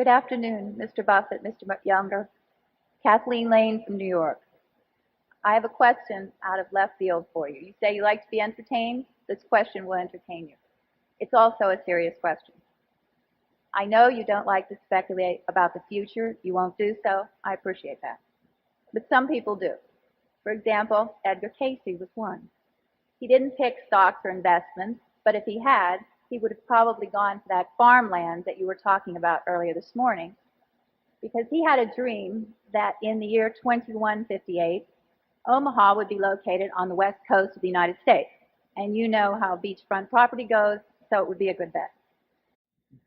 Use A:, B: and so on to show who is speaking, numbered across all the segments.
A: Good afternoon, Mr. Buffett, Mr. Munger. Kathleen Lane from New York. I have a question out of left field for you. You say you like to be entertained? This question will entertain you. It's also a serious question. I know you don't like to speculate about the future. You won't do so. I appreciate that. But some people do. For example, Edgar Casey was one. He didn't pick stocks or investments, but if he had, he would have probably gone to that farmland that you were talking about earlier this morning, because he had a dream that in the year 2158, Omaha would be located on the west coast of the United States. And you know how beachfront property goes, so it would be a good bet.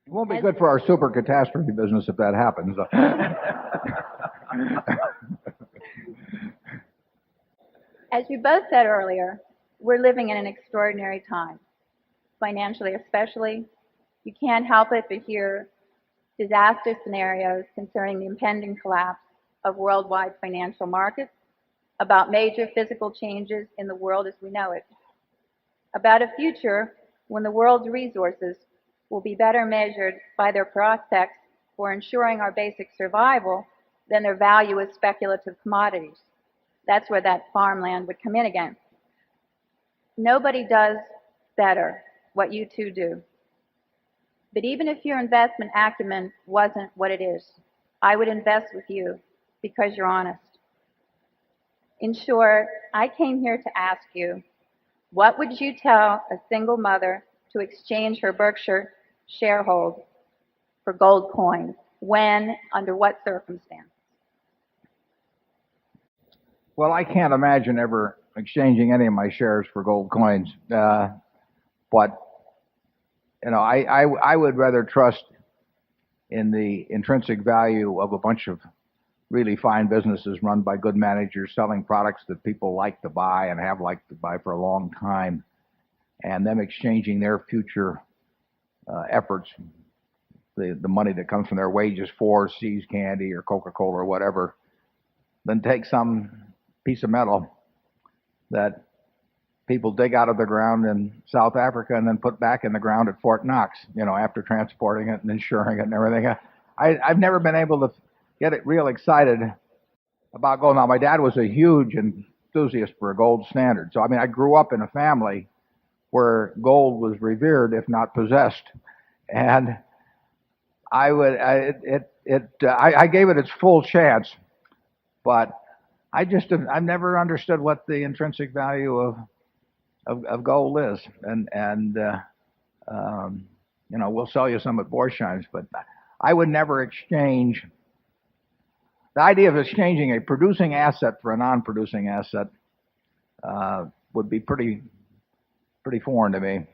B: It won't be good for our super catastrophe business if that happens.
A: As you both said earlier, we're living in an extraordinary time, financially especially. You can't help it but hear disaster scenarios concerning the impending collapse of worldwide financial markets, about major physical changes in the world as we know it, about a future when the world's resources will be better measured by their prospects for ensuring our basic survival than their value as speculative commodities. That's where that farmland would come in again. Nobody does better what you two do. But even if your investment acumen wasn't what it is, I would invest with you because you're honest. In short, I came here to ask you, what would you tell a single mother to exchange her Berkshire sharehold for gold coins? When, under what circumstances?
B: Well, I can't imagine ever exchanging any of my shares for gold coins. But I would rather trust in the intrinsic value of a bunch of really fine businesses run by good managers selling products that people like to buy and have liked to buy for a long time, and them exchanging their future efforts, the money that comes from their wages for See's Candy or Coca-Cola or whatever, than take some piece of metal that people dig out of the ground in South Africa and then put back in the ground at Fort Knox, after transporting it and insuring it and everything. I've never been able to get it real excited about gold. Now, my dad was a huge enthusiast for a gold standard. So, I grew up in a family where gold was revered, if not possessed. And I gave it its full chance, but I've never understood what the intrinsic value of gold is. And we'll sell you some at Borsheims, but I would never exchange. The idea of exchanging a producing asset for a non-producing asset would be pretty foreign to me.